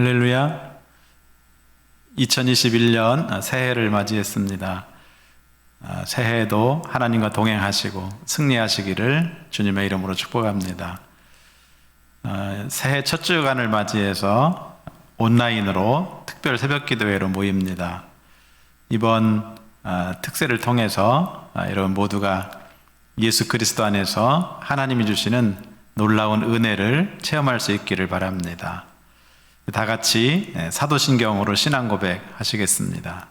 할렐루야. 2021년 새해를 맞이했습니다. 새해에도 하나님과 동행하시고 승리하시기를 주님의 이름으로 축복합니다. 새해 첫 주간을 맞이해서 온라인으로 특별 새벽 기도회로 모입니다. 이번 특세를 통해서 여러분 모두가 예수 그리스도 안에서 하나님이 주시는 놀라운 은혜를 체험할 수 있기를 바랍니다. 다 같이 사도신경으로 신앙 고백 하시겠습니다.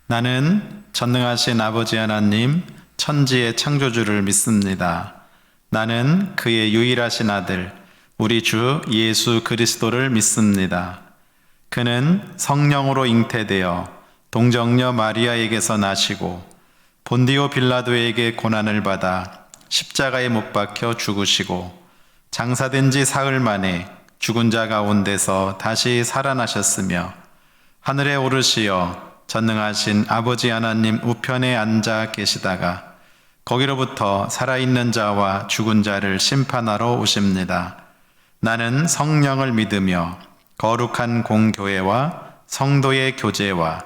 나는 전능하신 아버지 하나님 천지의 창조주를 믿습니다. 나는 그의 유일하신 아들 우리 주 예수 그리스도를 믿습니다. 그는 성령으로 잉태되어 동정녀 마리아에게서 나시고 본디오 빌라도에게 고난을 받아 십자가에 못 박혀 죽으시고 장사된 지 사흘 만에 죽은 자 가운데서 다시 살아나셨으며 하늘에 오르시어 전능하신 아버지 하나님 우편에 앉아 계시다가 거기로부터 살아있는 자와 죽은 자를 심판하러 오십니다. 나는 성령을 믿으며 거룩한 공교회와 성도의 교제와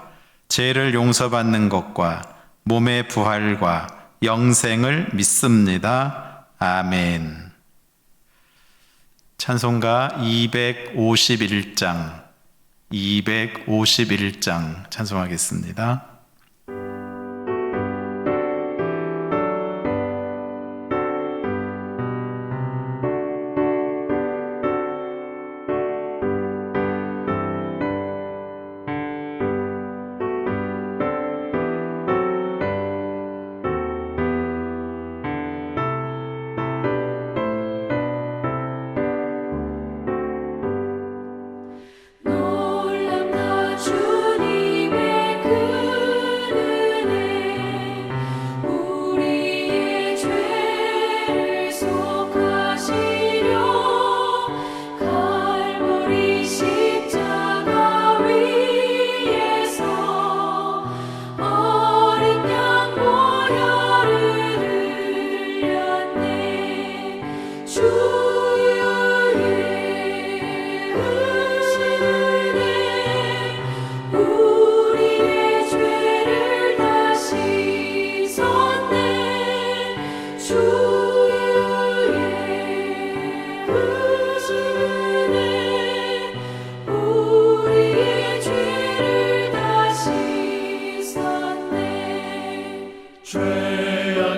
죄를 용서받는 것과 몸의 부활과 영생을 믿습니다. 아멘. 찬송가 251장 찬송하겠습니다. 주의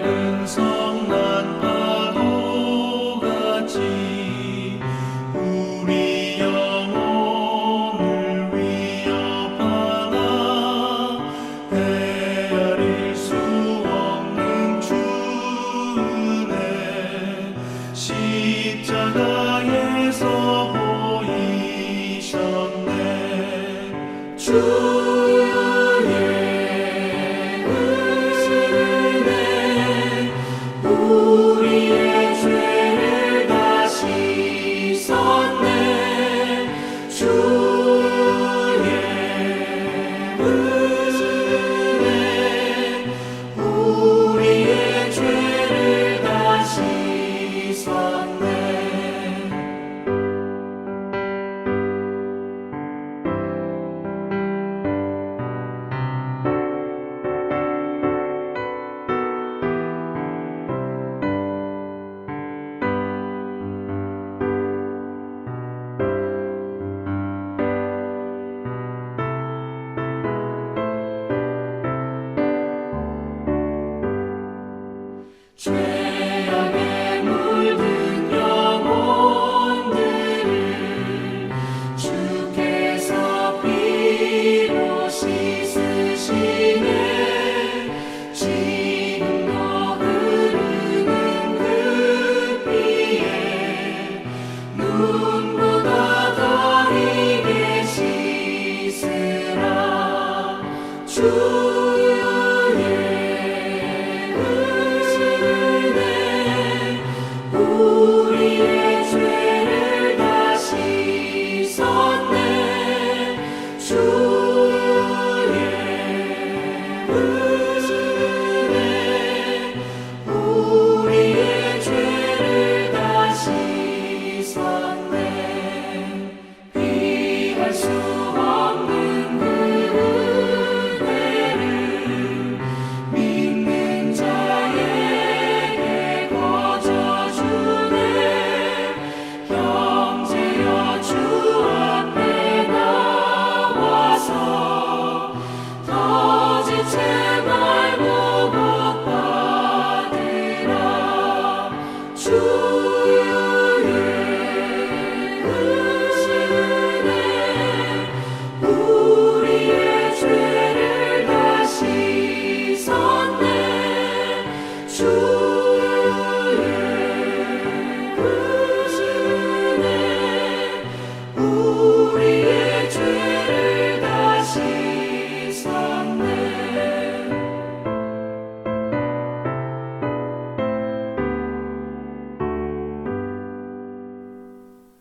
은혜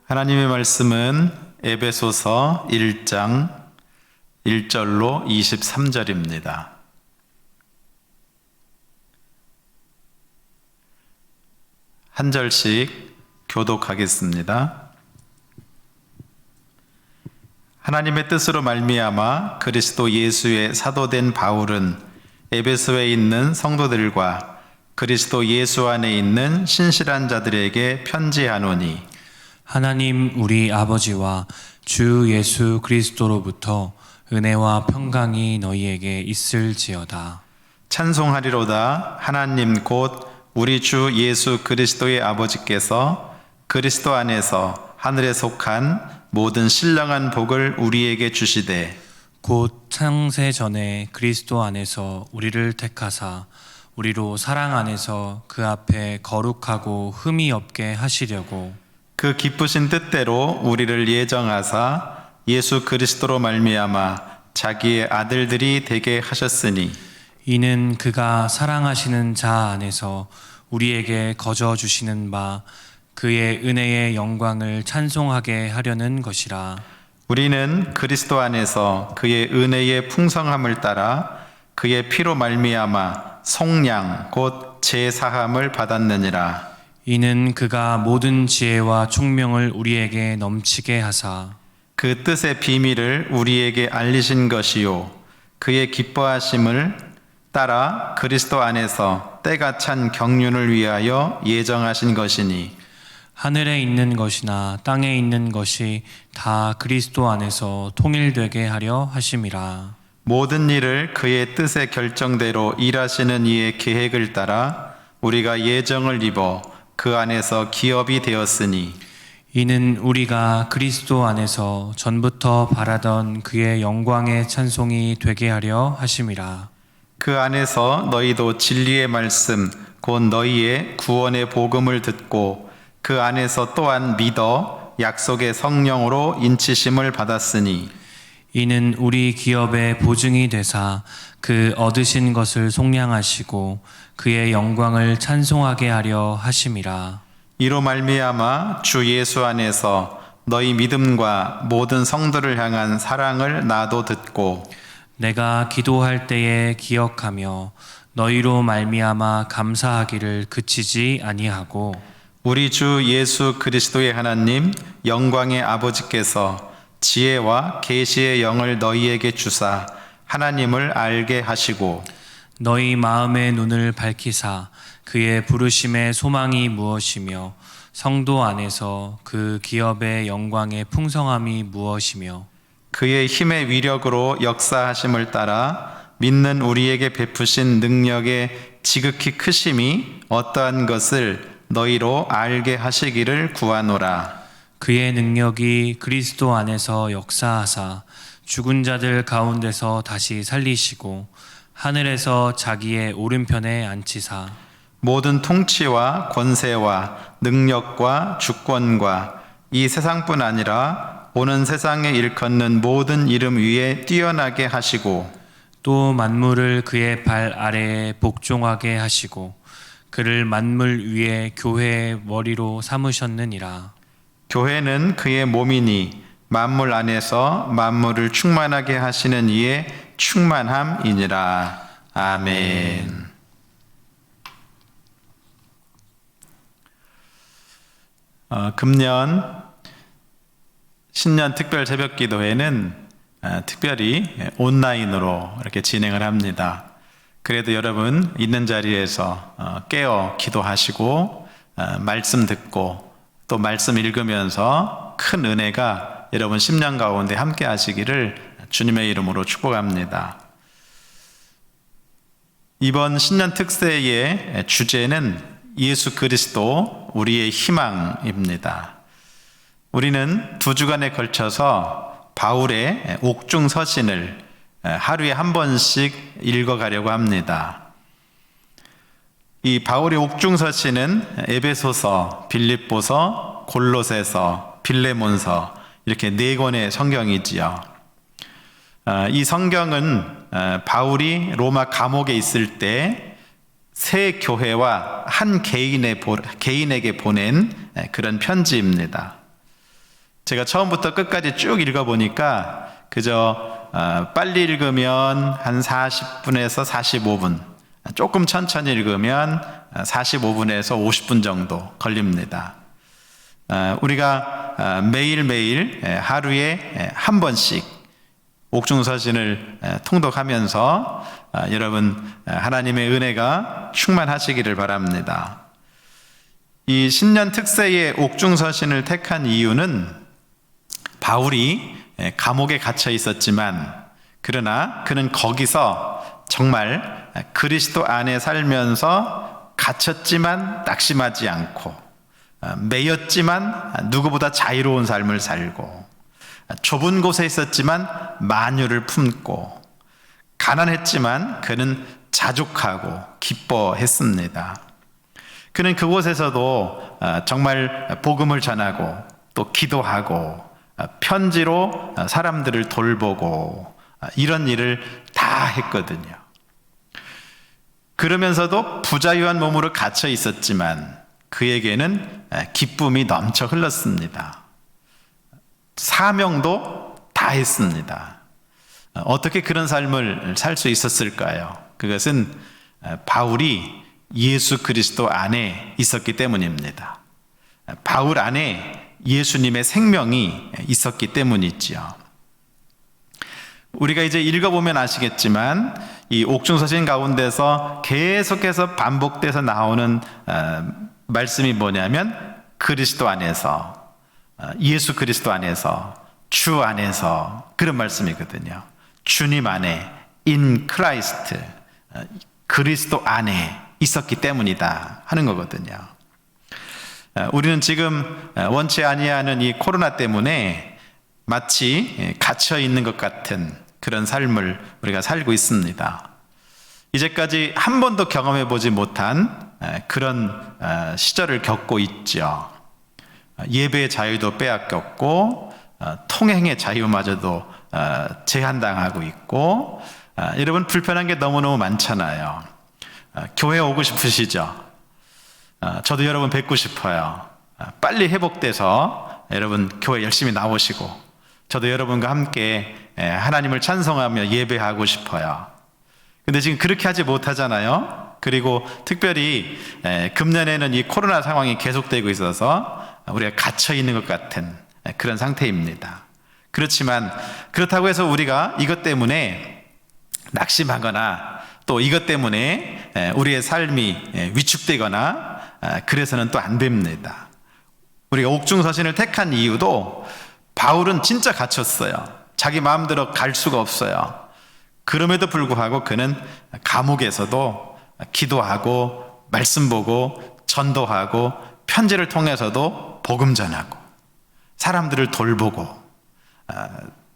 하나님의 말씀은 에베소서 1장 1절로 23절입니다. 한 절씩 교독하겠습니다. 하나님의 뜻으로 말미암아 그리스도 예수의 사도된 바울은 에베소에 있는 성도들과 그리스도 예수 안에 있는 신실한 자들에게 편지하노니 하나님 우리 아버지와 주 예수 그리스도로부터 은혜와 평강이 너희에게 있을지어다. 찬송하리로다. 하나님 곧 우리 주 예수 그리스도의 아버지께서 그리스도 안에서 하늘에 속한 모든 신령한 복을 우리에게 주시되 곧 창세 전에 그리스도 안에서 우리를 택하사 우리로 사랑 안에서 그 앞에 거룩하고 흠이 없게 하시려고 그 기쁘신 뜻대로 우리를 예정하사 예수 그리스도로 말미암아 자기의 아들들이 되게 하셨으니 이는 그가 사랑하시는 자 안에서 우리에게 거저 주시는 바 그의 은혜의 영광을 찬송하게 하려는 것이라. 우리는 그리스도 안에서 그의 은혜의 풍성함을 따라 그의 피로 말미암아 속량 곧 제사함을 받았느니라. 이는 그가 모든 지혜와 총명을 우리에게 넘치게 하사 그 뜻의 비밀을 우리에게 알리신 것이요 그의 기뻐하심을 따라 그리스도 안에서 때가 찬 경륜을 위하여 예정하신 것이니 하늘에 있는 것이나 땅에 있는 것이 다 그리스도 안에서 통일되게 하려 하심이라. 모든 일을 그의 뜻의 결정대로 일하시는 이의 계획을 따라 우리가 예정을 입어 그 안에서 기업이 되었으니 이는 우리가 그리스도 안에서 전부터 바라던 그의 영광의 찬송이 되게 하려 하심이라. 그 안에서 너희도 진리의 말씀 곧 너희의 구원의 복음을 듣고 그 안에서 또한 믿어 약속의 성령으로 인치심을 받았으니 이는 우리 기업의 보증이 되사 그 얻으신 것을 속량하시고 그의 영광을 찬송하게 하려 하심이라. 이로 말미암아 주 예수 안에서 너희 믿음과 모든 성도를 향한 사랑을 나도 듣고 내가 기도할 때에 기억하며 너희로 말미암아 감사하기를 그치지 아니하고 우리 주 예수 그리스도의 하나님 영광의 아버지께서 지혜와 계시의 영을 너희에게 주사 하나님을 알게 하시고 너희 마음의 눈을 밝히사 그의 부르심의 소망이 무엇이며 성도 안에서 그 기업의 영광의 풍성함이 무엇이며 그의 힘의 위력으로 역사하심을 따라 믿는 우리에게 베푸신 능력의 지극히 크심이 어떠한 것을 너희로 알게 하시기를 구하노라. 그의 능력이 그리스도 안에서 역사하사 죽은 자들 가운데서 다시 살리시고 하늘에서 자기의 오른편에 앉히사 모든 통치와 권세와 능력과 주권과 이 세상뿐 아니라 오는 세상에 일컫는 모든 이름 위에 뛰어나게 하시고 또 만물을 그의 발 아래에 복종하게 하시고 그를 만물 위에 교회의 머리로 삼으셨느니라. 교회는 그의 몸이니 만물 안에서 만물을 충만하게 하시는 이의 충만함이니라. 아멘. 금년 신년 특별 새벽 기도회는 특별히 온라인으로 이렇게 진행을 합니다. 그래도 여러분 있는 자리에서 깨어 기도하시고 말씀 듣고 또 말씀 읽으면서 큰 은혜가 여러분 심령 가운데 함께 하시기를 주님의 이름으로 축복합니다. 이번 신년 특세의 주제는 예수 그리스도 우리의 희망입니다. 우리는 2주간에 걸쳐서 바울의 옥중 서신을 하루에 한 번씩 읽어가려고 합니다. 이 바울의 옥중 서신은 에베소서, 빌립보서, 골로새서, 빌레몬서 이렇게 4권의 성경이지요. 이 성경은 바울이 로마 감옥에 있을 때 세 교회와 한 개인에게 보낸 그런 편지입니다. 제가 처음부터 끝까지 쭉 읽어보니까 그저 빨리 읽으면 한 40분에서 45분, 조금 천천히 읽으면 45분에서 50분 정도 걸립니다. 우리가 매일매일 하루에 한 번씩 옥중서신을 통독하면서 여러분 하나님의 은혜가 충만하시기를 바랍니다. 이 신년 특세의 옥중서신을 택한 이유는 바울이 감옥에 갇혀 있었지만 그러나 그는 거기서 정말 그리스도 안에 살면서 갇혔지만 낙심하지 않고 매였지만 누구보다 자유로운 삶을 살고 좁은 곳에 있었지만 만유를 품고 가난했지만 그는 자족하고 기뻐했습니다. 그는 그곳에서도 정말 복음을 전하고 또 기도하고 편지로 사람들을 돌보고 이런 일을 다 했거든요. 그러면서도 부자유한 몸으로 갇혀 있었지만 그에게는 기쁨이 넘쳐 흘렀습니다. 사명도 다 했습니다. 어떻게 그런 삶을 살 수 있었을까요? 그것은 바울이 예수 그리스도 안에 있었기 때문입니다. 바울 안에 예수님의 생명이 있었기 때문이지요. 우리가 이제 읽어보면 아시겠지만 이 옥중서신 가운데서 계속해서 반복돼서 나오는 말씀이 뭐냐면 그리스도 안에서, 예수 그리스도 안에서, 주 안에서, 그런 말씀이거든요. 주님 안에, in Christ, 그리스도 안에 있었기 때문이다 하는 거거든요. 우리는 지금 원치 아니하는 이 코로나 때문에 마치 갇혀 있는 것 같은 그런 삶을 우리가 살고 있습니다. 이제까지 한 번도 경험해 보지 못한 그런 시절을 겪고 있죠. 예배의 자유도 빼앗겼고 통행의 자유마저도 제한당하고 있고 여러분 불편한 게 너무너무 많잖아요. 교회 오고 싶으시죠? 저도 여러분 뵙고 싶어요. 빨리 회복돼서 여러분 교회 열심히 나오시고 저도 여러분과 함께 하나님을 찬송하며 예배하고 싶어요. 근데 지금 그렇게 하지 못하잖아요. 그리고 특별히 금년에는 이 코로나 상황이 계속되고 있어서 우리가 갇혀 있는 것 같은 그런 상태입니다. 그렇지만 그렇다고 해서 우리가 이것 때문에 낙심하거나 또 이것 때문에 우리의 삶이 위축되거나 그래서는 또 안 됩니다. 우리가 옥중서신을 택한 이유도 바울은 진짜 갇혔어요. 자기 마음대로 갈 수가 없어요. 그럼에도 불구하고 그는 감옥에서도 기도하고 말씀 보고 전도하고 편지를 통해서도 복음 전하고 사람들을 돌보고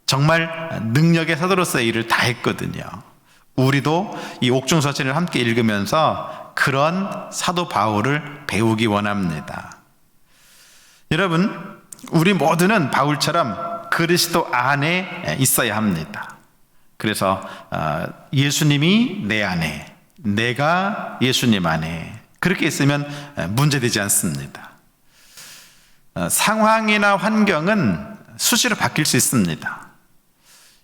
정말 능력의 사도로서의 일을 다 했거든요. 우리도 이 옥중서신을 함께 읽으면서 그런 사도 바울을 배우기 원합니다. 여러분, 우리 모두는 바울처럼 그리스도 안에 있어야 합니다. 그래서 예수님이 내 안에, 내가 예수님 안에 그렇게 있으면 문제되지 않습니다. 상황이나 환경은 수시로 바뀔 수 있습니다.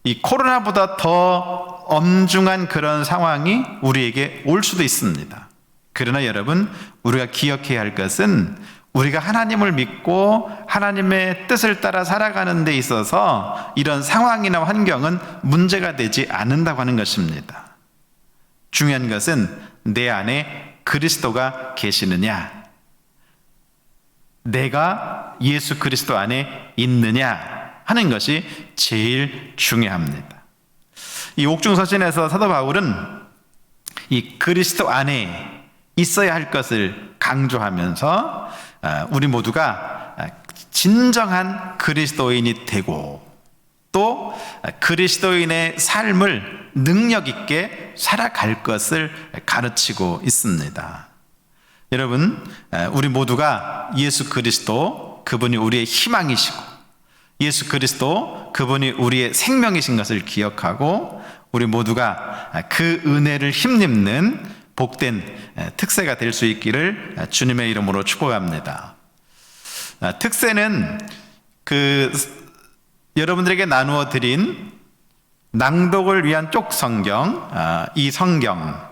이 코로나보다 더 엄중한 그런 상황이 우리에게 올 수도 있습니다. 그러나 여러분, 우리가 기억해야 할 것은 우리가 하나님을 믿고 하나님의 뜻을 따라 살아가는 데 있어서 이런 상황이나 환경은 문제가 되지 않는다고 하는 것입니다. 중요한 것은 내 안에 그리스도가 계시느냐, 내가 예수 그리스도 안에 있느냐 하는 것이 제일 중요합니다. 이 옥중서신에서 사도 바울은 이 그리스도 안에 있어야 할 것을 강조하면서 우리 모두가 진정한 그리스도인이 되고 또 그리스도인의 삶을 능력 있게 살아갈 것을 가르치고 있습니다. 여러분, 우리 모두가 예수 그리스도 그분이 우리의 희망이시고 예수 그리스도 그분이 우리의 생명이신 것을 기억하고 우리 모두가 그 은혜를 힘입는 복된 특세가 될 수 있기를 주님의 이름으로 축복합니다. 특세는 여러분들에게 나누어 드린 낭독을 위한 쪽 성경, 이 성경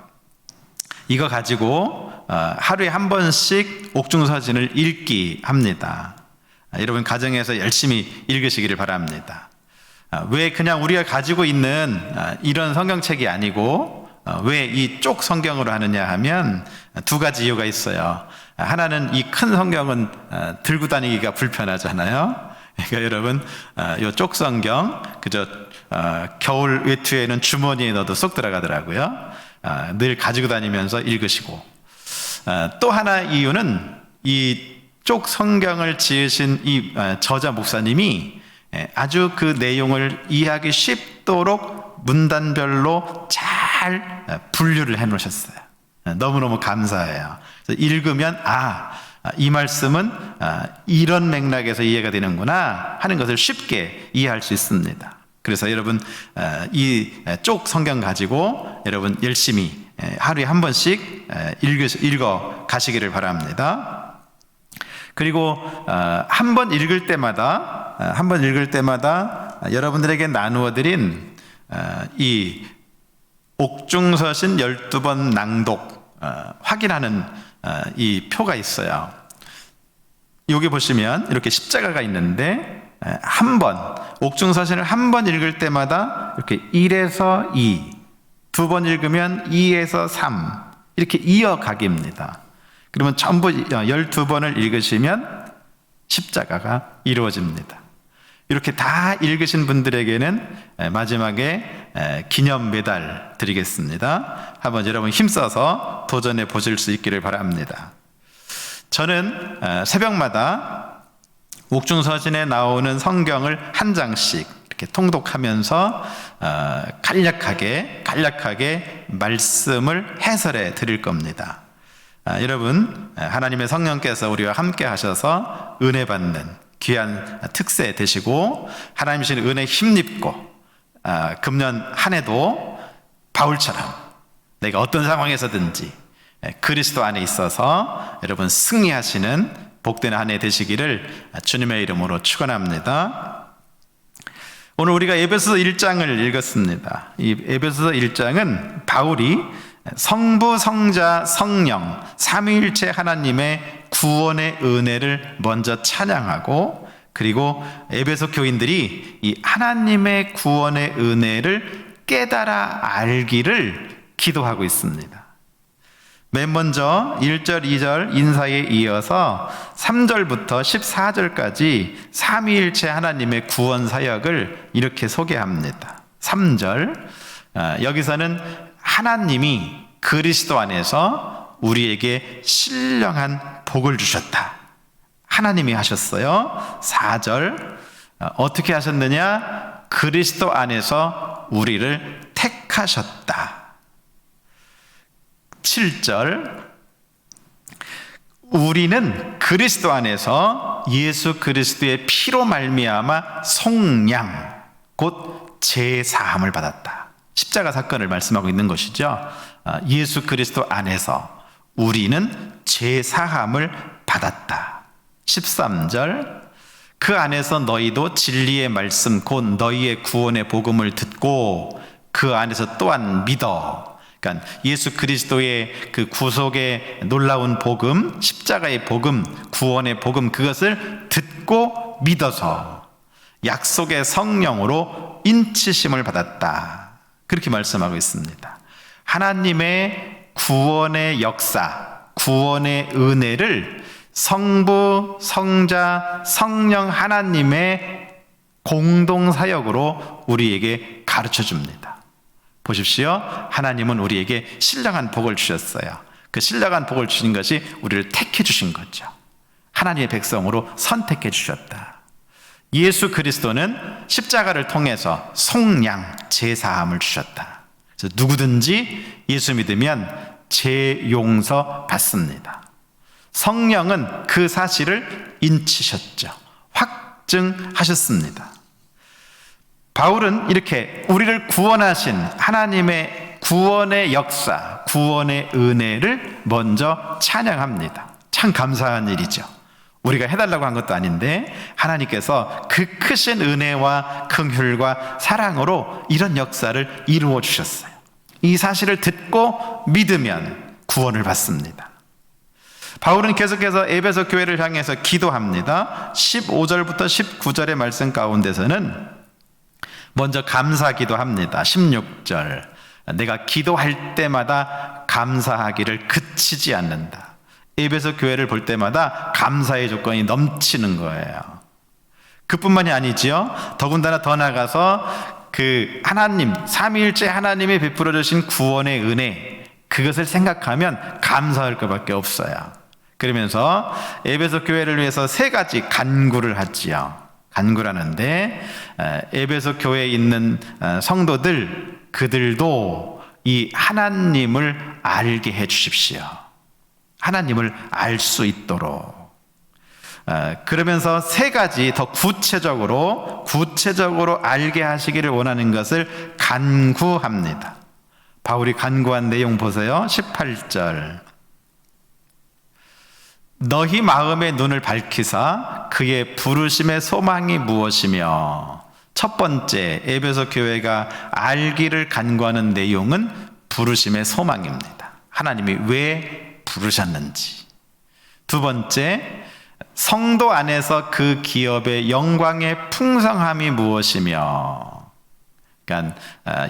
이거 가지고 하루에 한 번씩 옥중서신을 읽기 합니다. 여러분 가정에서 열심히 읽으시기를 바랍니다. 왜 그냥 우리가 가지고 있는 이런 성경책이 아니고 왜 이 쪽 성경으로 하느냐 하면 두 가지 이유가 있어요. 하나는 이 큰 성경은 들고 다니기가 불편하잖아요. 그러니까 여러분 이 쪽 성경 그저 겨울 외투에는 주머니에 넣어도 쏙 들어가더라고요. 늘 가지고 다니면서 읽으시고, 또 하나 이유는 이 쪽 성경을 지으신 이 저자 목사님이 아주 그 내용을 이해하기 쉽도록 문단별로 잘 분류를 해 놓으셨어요. 너무너무 감사해요. 그래서 읽으면 이 말씀은 이런 맥락에서 이해가 되는구나 하는 것을 쉽게 이해할 수 있습니다. 그래서 여러분 이 쪽 성경 가지고 여러분 열심히 하루에 한 번씩 읽어 가시기를 바랍니다. 그리고 한 번 읽을 때마다 여러분들에게 나누어 드린 이 옥중서신 12번 낭독 확인하는 이 표가 있어요. 여기 보시면 이렇게 십자가가 있는데 한 번 옥중서신을 한 번 읽을 때마다 이렇게 1에서 2, 두 번 읽으면 2에서 3 이렇게 이어가기입니다. 그러면 전부 12번을 읽으시면 십자가가 이루어집니다. 이렇게 다 읽으신 분들에게는 마지막에 기념 메달 드리겠습니다. 한번 여러분 힘써서 도전해 보실 수 있기를 바랍니다. 저는 새벽마다 옥중서신에 나오는 성경을 한 장씩 이렇게 통독하면서 간략하게 말씀을 해설해 드릴 겁니다. 여러분 하나님의 성령께서 우리와 함께 하셔서 은혜 받는 귀한 특세 되시고 하나님이신 은혜 힘입고 금년 한 해도 바울처럼 내가 어떤 상황에서든지 그리스도 안에 있어서 여러분 승리하시는 복된 한 해 되시기를 주님의 이름으로 축원합니다. 오늘 우리가 에베소서 1장을 읽었습니다. 이 에베소서 1장은 바울이 성부, 성자, 성령 삼위일체 하나님의 구원의 은혜를 먼저 찬양하고, 그리고 에베소 교인들이 이 하나님의 구원의 은혜를 깨달아 알기를 기도하고 있습니다. 맨 먼저 1절, 2절 인사에 이어서 3절부터 14절까지 삼위일체 하나님의 구원 사역을 이렇게 소개합니다. 3절, 여기서는 하나님이 그리스도 안에서 우리에게 신령한 복을 주셨다. 하나님이 하셨어요. 4절, 어떻게 하셨느냐? 그리스도 안에서 우리를 택하셨다. 7절, 우리는 그리스도 안에서 예수 그리스도의 피로 말미암아 속량, 곧 제사함을 받았다. 십자가 사건을 말씀하고 있는 것이죠. 예수 그리스도 안에서 우리는 제사함을 받았다. 13절, 그 안에서 너희도 진리의 말씀 곧 너희의 구원의 복음을 듣고 그 안에서 또한 믿어. 그러니까 예수 그리스도의 그 구속의 놀라운 복음, 십자가의 복음, 구원의 복음, 그것을 듣고 믿어서 약속의 성령으로 인치심을 받았다. 그렇게 말씀하고 있습니다. 하나님의 구원의 역사, 구원의 은혜를 성부, 성자, 성령 하나님의 공동사역으로 우리에게 가르쳐 줍니다. 보십시오. 하나님은 우리에게 신령한 복을 주셨어요. 그 신령한 복을 주신 것이 우리를 택해 주신 거죠. 하나님의 백성으로 선택해 주셨다. 예수 그리스도는 십자가를 통해서 속량, 제사함을 주셨다. 그래서 누구든지 예수 믿으면 죄 용서 받습니다. 성령은 그 사실을 인치셨죠. 확증하셨습니다. 바울은 이렇게 우리를 구원하신 하나님의 구원의 역사, 구원의 은혜를 먼저 찬양합니다. 참 감사한 일이죠. 우리가 해달라고 한 것도 아닌데 하나님께서 그 크신 은혜와 긍휼과 사랑으로 이런 역사를 이루어 주셨어요. 이 사실을 듣고 믿으면 구원을 받습니다. 바울은 계속해서 에베소 교회를 향해서 기도합니다. 15절부터 19절의 말씀 가운데서는 먼저 감사 기도합니다. 16절, 내가 기도할 때마다 감사하기를 그치지 않는다. 에베소 교회를 볼 때마다 감사의 조건이 넘치는 거예요. 그뿐만이 아니지요. 더군다나 더 나아가서 그 하나님, 삼위일체 하나님이 베풀어 주신 구원의 은혜, 그것을 생각하면 감사할 것밖에 없어요. 그러면서 에베소 교회를 위해서 3가지 간구를 하지요. 간구를 하는데 에베소 교회에 있는 성도들, 그들도 이 하나님을 알게 해 주십시오. 하나님을 알 수 있도록. 그러면서 3가지 더 구체적으로 알게 하시기를 원하는 것을 간구합니다. 바울이 간구한 내용 보세요. 18절. 너희 마음의 눈을 밝히사 그의 부르심의 소망이 무엇이며. 첫 번째 에베소 교회가 알기를 간구하는 내용은 부르심의 소망입니다. 하나님이 왜 부르셨는지. 두 번째, 성도 안에서 그 기업의 영광의 풍성함이 무엇이며. 그러니까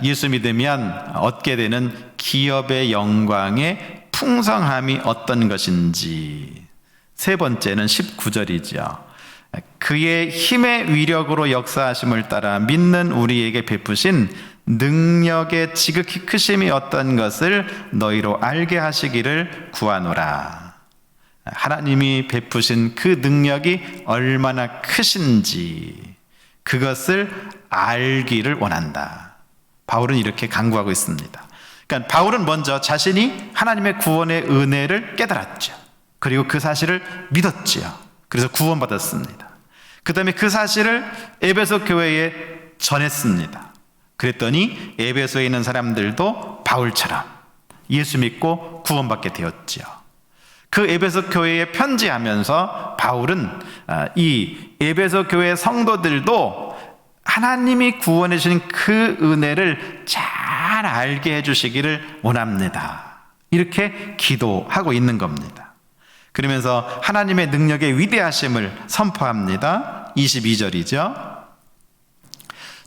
예수 믿으면 얻게 되는 기업의 영광의 풍성함이 어떤 것인지. 세 번째는 19절이죠. 그의 힘의 위력으로 역사하심을 따라 믿는 우리에게 베푸신 능력의 지극히 크심이 어떤 것을 너희로 알게 하시기를 구하노라. 하나님이 베푸신 그 능력이 얼마나 크신지 그것을 알기를 원한다. 바울은 이렇게 간구하고 있습니다. 그러니까 바울은 먼저 자신이 하나님의 구원의 은혜를 깨달았죠. 그리고 그 사실을 믿었지요. 그래서 구원받았습니다. 그 다음에 그 사실을 에베소 교회에 전했습니다. 그랬더니 에베소에 있는 사람들도 바울처럼 예수 믿고 구원받게 되었지요. 그 에베소 교회에 편지하면서 바울은 이 에베소 교회 성도들도 하나님이 구원해 주신 그 은혜를 잘 알게 해주시기를 원합니다. 이렇게 기도하고 있는 겁니다. 그러면서 하나님의 능력의 위대하심을 선포합니다. 22절이죠.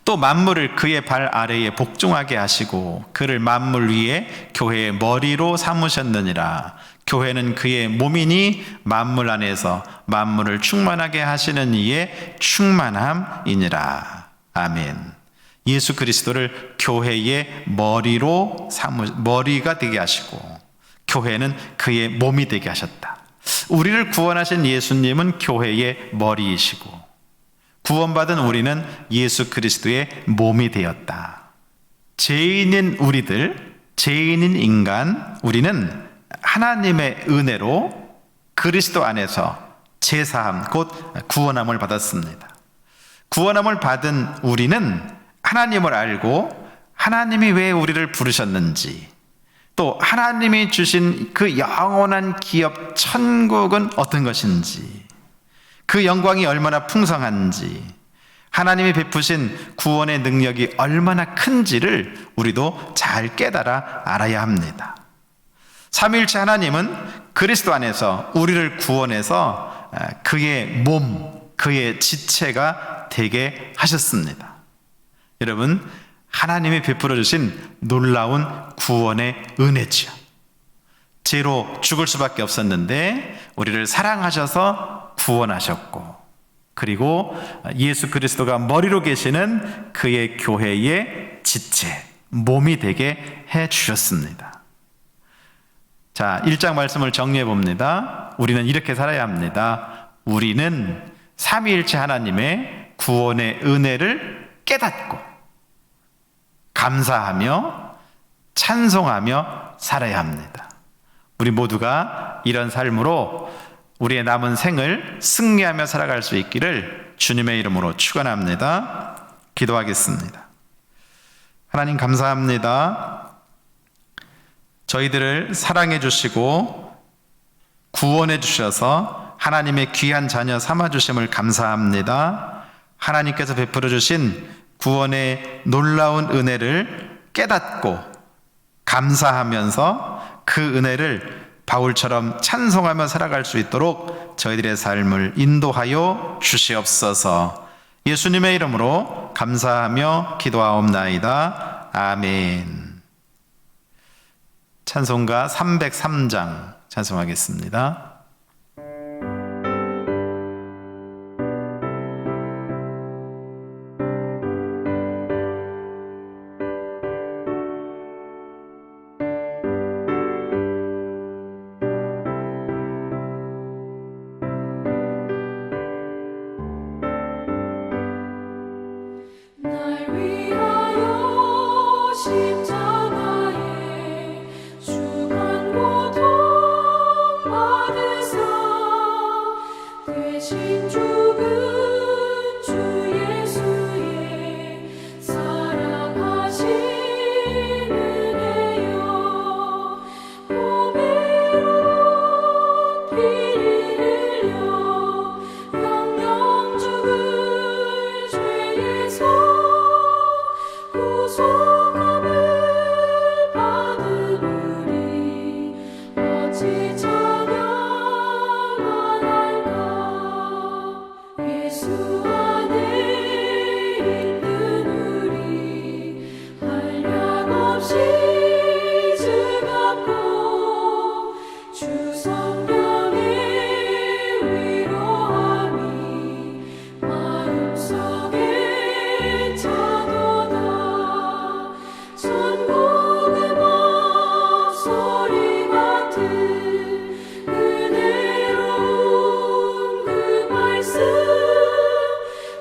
또 만물을 그의 발 아래에 복종하게 하시고 그를 만물 위에 교회의 머리로 삼으셨느니라. 교회는 그의 몸이니 만물 안에서 만물을 충만하게 하시는 이의 충만함이니라. 아멘. 예수 그리스도를 교회의 머리가 되게 하시고 교회는 그의 몸이 되게 하셨다. 우리를 구원하신 예수님은 교회의 머리이시고 구원받은 우리는 예수 그리스도의 몸이 되었다. 죄인인 인간, 우리는 하나님의 은혜로 그리스도 안에서 제사함, 곧 구원함을 받았습니다. 구원함을 받은 우리는 하나님을 알고 하나님이 왜 우리를 부르셨는지, 또 하나님이 주신 그 영원한 기업 천국은 어떤 것인지, 그 영광이 얼마나 풍성한지, 하나님이 베푸신 구원의 능력이 얼마나 큰지를 우리도 잘 깨달아 알아야 합니다. 삼위일체 하나님은 그리스도 안에서 우리를 구원해서 그의 몸, 그의 지체가 되게 하셨습니다. 여러분, 하나님이 베풀어 주신 놀라운 구원의 은혜지요. 죄로 죽을 수밖에 없었는데 우리를 사랑하셔서 구원하셨고, 그리고 예수 그리스도가 머리로 계시는 그의 교회의 지체, 몸이 되게 해 주셨습니다. 자, 1장 말씀을 정리해 봅니다. 우리는 이렇게 살아야 합니다. 우리는 삼위일체 하나님의 구원의 은혜를 깨닫고 감사하며 찬송하며 살아야 합니다. 우리 모두가 이런 삶으로 우리의 남은 생을 승리하며 살아갈 수 있기를 주님의 이름으로 축원합니다. 기도하겠습니다. 하나님 감사합니다. 저희들을 사랑해 주시고 구원해 주셔서 하나님의 귀한 자녀 삼아주심을 감사합니다. 하나님께서 베풀어 주신 구원의 놀라운 은혜를 깨닫고 감사하면서 그 은혜를 바울처럼 찬송하며 살아갈 수 있도록 저희들의 삶을 인도하여 주시옵소서. 예수님의 이름으로 감사하며 기도하옵나이다. 아멘. 찬송가 303장 찬송하겠습니다. 날 위하여 십자가에 주한 고통 받으사 대신 죽은 주 예수의 사랑하신 은혜여 보배로운 피를 흘려 영영 죽을 죄에서 구속함을 받은 우리 어찌 찬양하날까. 예수 안에 있는 우리 한량없이 즐겁고 주 성령의 위로함이 마음속에 차도다. 천국의 목소리 같은 은혜로운 그 말씀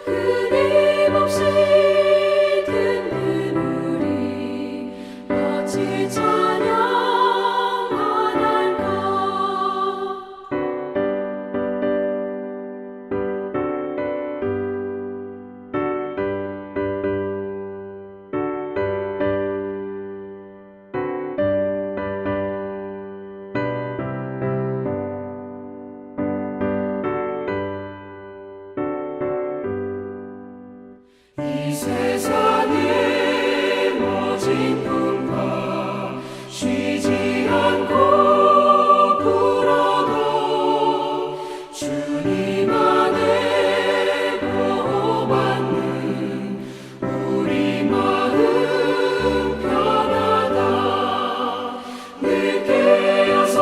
끊임없이 듣는 우리 어찌 찬양하날까. 이 세상의 모진 꿈과 쉬지 않고 불어도 주님 안에 보호받는 우리 마음 편하다. 늦게 깨어서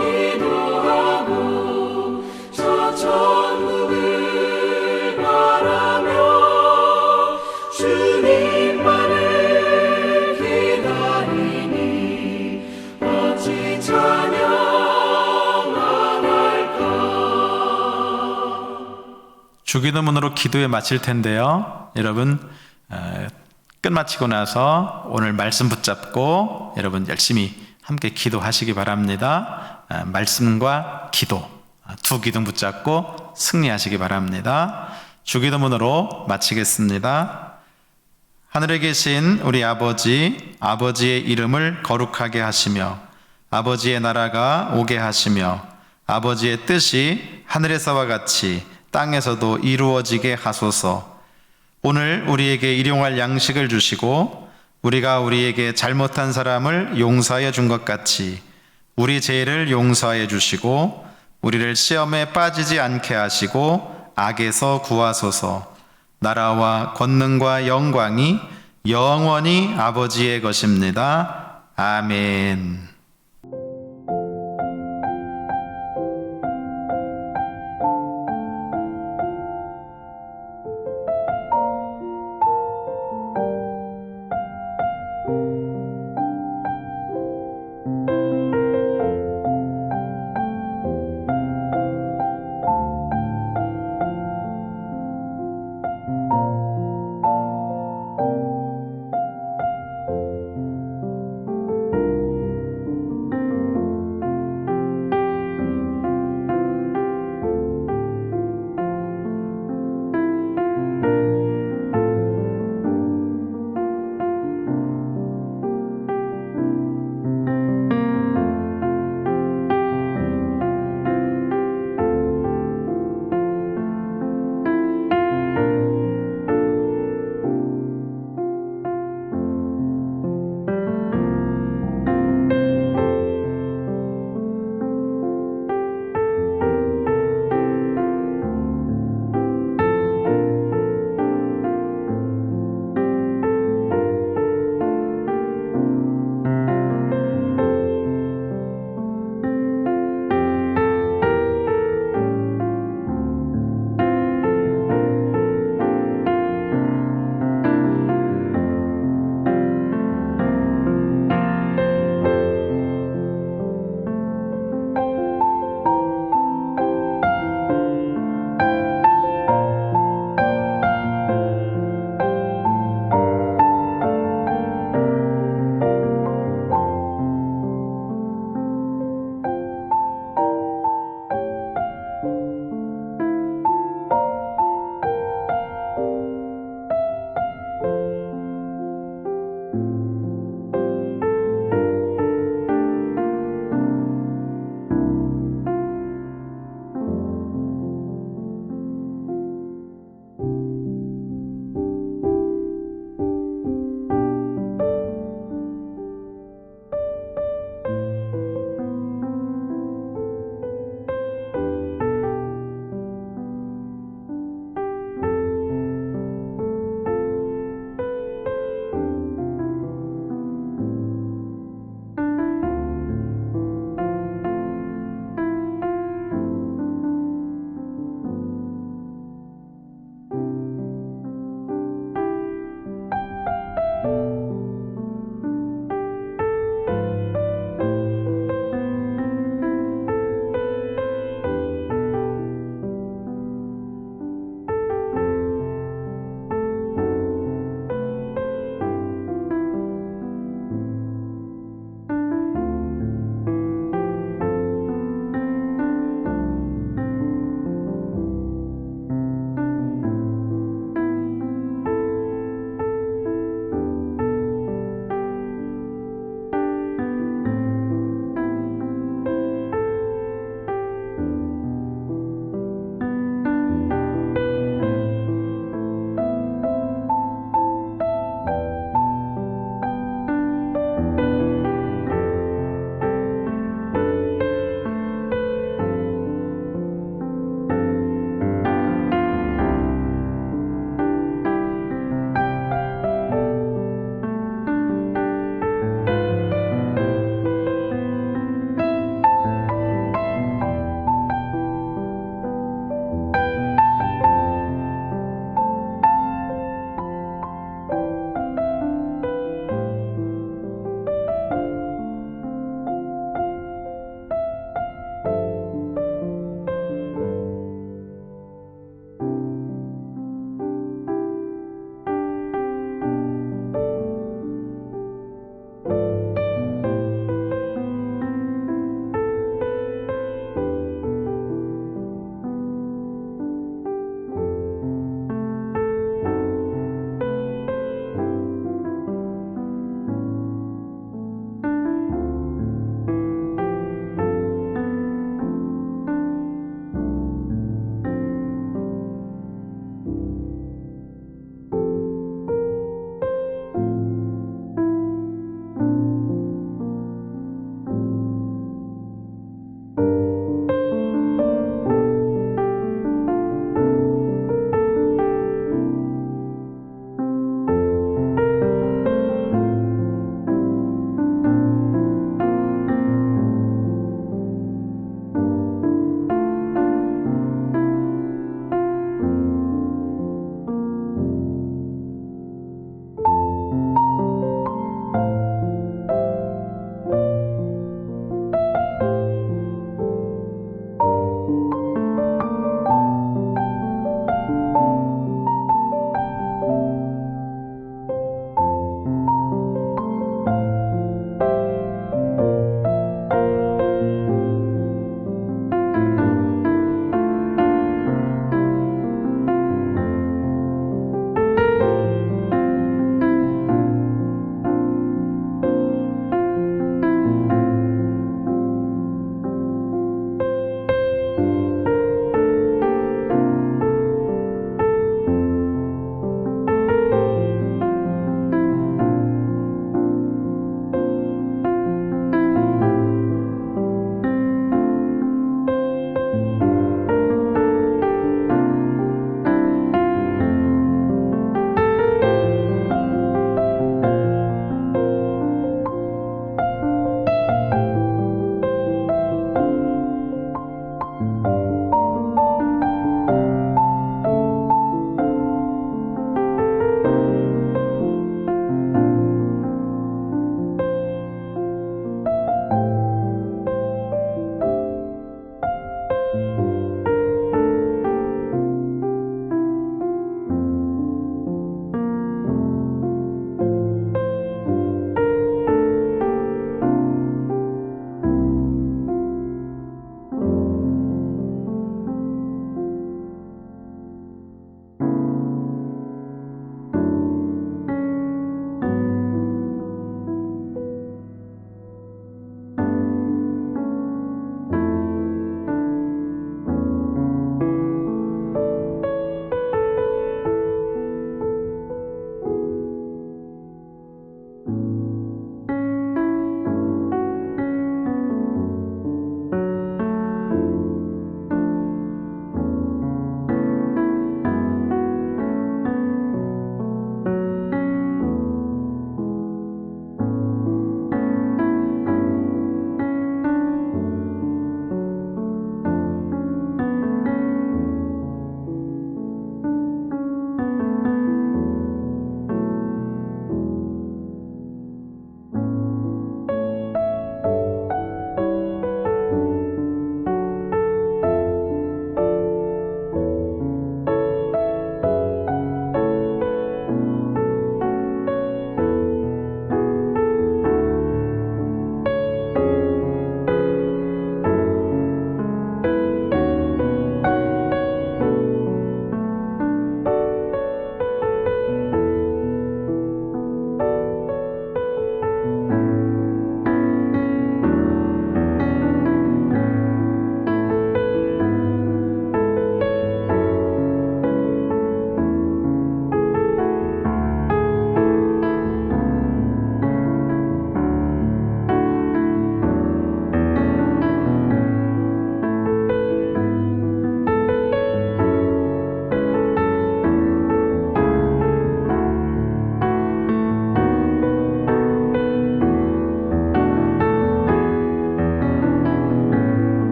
기도하고 저 천국을 바라며 주님만을 기다리니 어찌 찬양하날까. 주기도문으로 기도에 마칠 텐데요. 여러분 끝마치고 나서 오늘 말씀 붙잡고 여러분 열심히 함께 기도하시기 바랍니다. 말씀과 기도 두 기둥 붙잡고 승리하시기 바랍니다. 주기도문으로 마치겠습니다. 하늘에 계신 우리 아버지, 아버지의 이름을 거룩하게 하시며 아버지의 나라가 오게 하시며 아버지의 뜻이 하늘에서와 같이 땅에서도 이루어지게 하소서. 오늘 우리에게 일용할 양식을 주시고 우리가 우리에게 잘못한 사람을 용서하여 준 것 같이 우리 죄를 용서하여 주시고 우리를 시험에 빠지지 않게 하시고 악에서 구하소서. 나라와 권능과 영광이 영원히 아버지의 것입니다. 아멘.